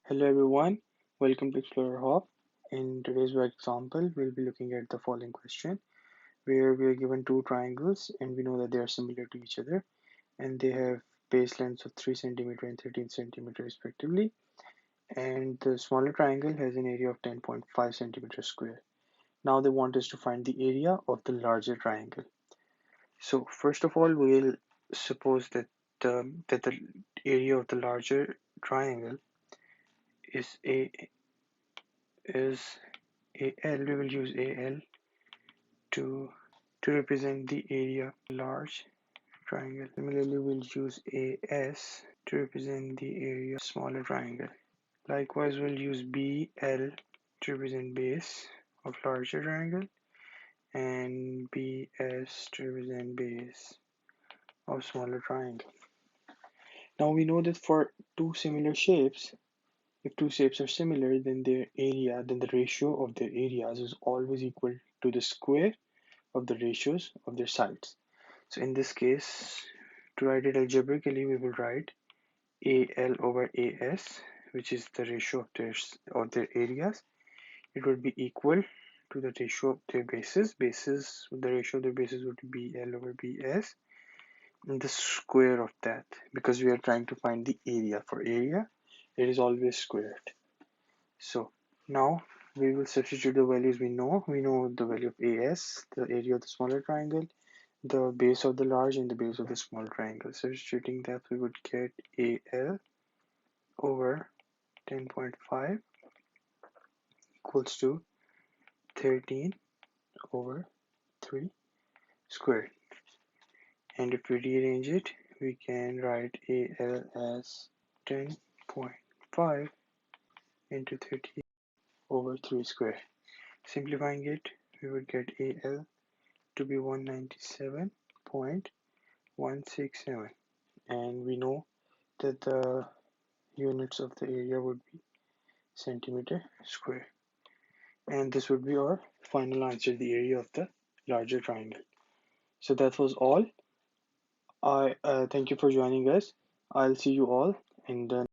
Hello everyone, welcome to Explorer Hub. In today's work example, we'll be looking at the following question where we are given two triangles and we know that they are similar to each other and they have base lengths of 3 centimeter and 13 centimeter respectively, and the smaller triangle has an area of 10.5 centimeters square. Now they want us to find the area of the larger triangle. So first of all, we'll suppose that the area of the larger triangle is a is AL. We will use AL to represent the area large triangle. Similarly, we'll use AS to represent the area smaller triangle. Likewise, we'll use BL to represent base of larger triangle and BS to represent base of smaller triangle. Now we know that for two similar shapes, if two shapes are similar, then the ratio of their areas is always equal to the square of the ratios of their sides. So in this case, to write it algebraically, we will write AL over AS, which is the ratio of their areas. It would be equal to the ratio of their bases. The ratio of their bases would be BL over BS, and the square of that, because we are trying to find the area. For area, it is always squared. So now we will substitute the values we know. We know the value of AS, the area of the smaller triangle, the base of the large and the base of the small triangle. Substituting that, we would get AL over 10.5 equals to 13 over 3 squared. And if we rearrange it, we can write AL as 10.5 into 13 over 3 squared. Simplifying it, we would get AL to be 197.167, and we know that the units of the area would be centimeter square, and this would be our final answer, the area of the larger triangle. So that was all. I thank you for joining us. I'll see you all in the